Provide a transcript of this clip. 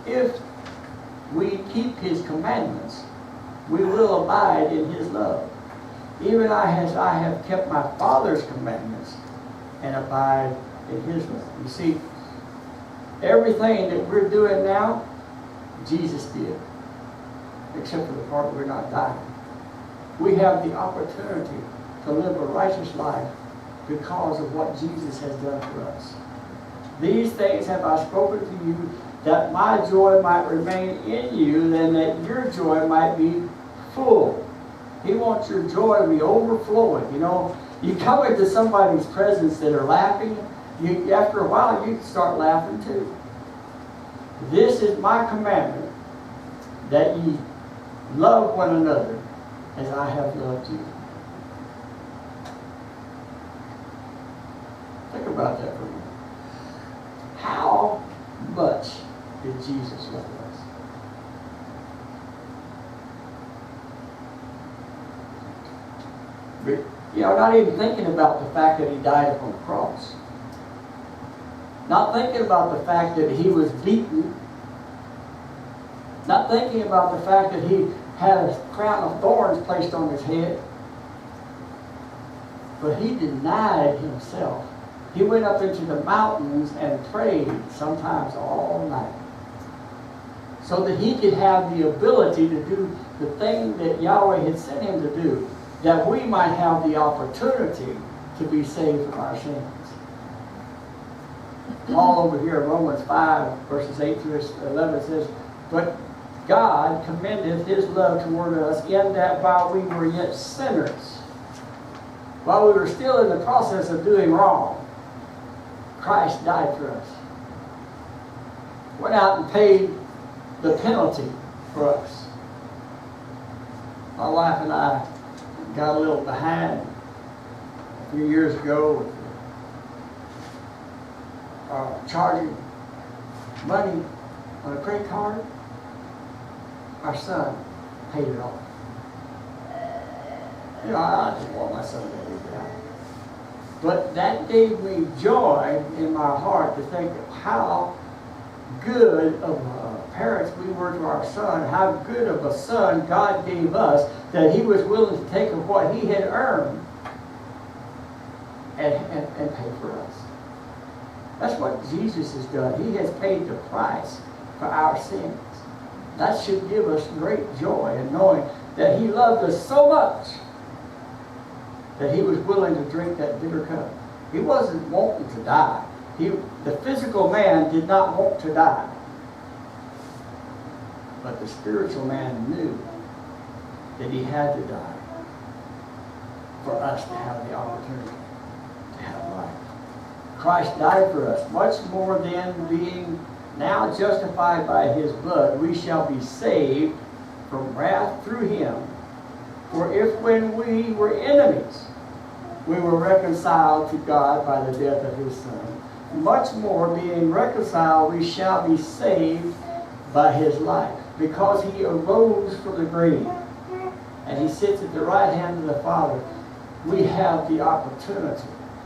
if we keep his commandments, we will abide in his love. Even as I have kept my Father's commandments and abide in his love. You see, everything that we're doing now, Jesus did. Except for the part we're not dying. We have the opportunity to live a righteous life because of what Jesus has done for us. These things have I spoken to you, that my joy might remain in you, and that your joy might be full. He wants your joy to be overflowing. You know, you come into somebody's presence that are laughing, after a while you start laughing too. This is my commandment, that ye love one another as I have loved you. Think about that for a minute. How much did Jesus love us? You know, not even thinking about the fact that he died upon the cross. Not thinking about the fact that he was beaten. Not thinking about the fact that he had a crown of thorns placed on his head. But he denied himself. He went up into the mountains and prayed, sometimes all night, so that he could have the ability to do the thing that Yahweh had sent him to do, that we might have the opportunity to be saved from our sins. Paul over here in Romans 5, verses 8 through 11 says, but God commendeth his love toward us in that while we were yet sinners, while we were still in the process of doing wrong, Christ died for us. Went out and paid the penalty for us. My wife and I got a little behind a few years ago with charging money on a credit card. Our son paid it off. You know, I didn't want my son to do that. But that gave me joy in my heart to think of how good of parents we were to our son, how good of a son God gave us, that he was willing to take of what he had earned and pay for us. That's what Jesus has done. He has paid the price for our sins. That should give us great joy in knowing that he loved us so much that he was willing to drink that bitter cup. He wasn't wanting to die. The physical man did not want to die. But the spiritual man knew that he had to die for us to have the opportunity to have life. Christ died for us. Much more than being now justified by his blood, we shall be saved from wrath through him. For if when we were enemies, we were reconciled to God by the death of his Son, much more being reconciled, we shall be saved by his life. Because he arose from the grave and he sits at the right hand of the Father, we have the opportunity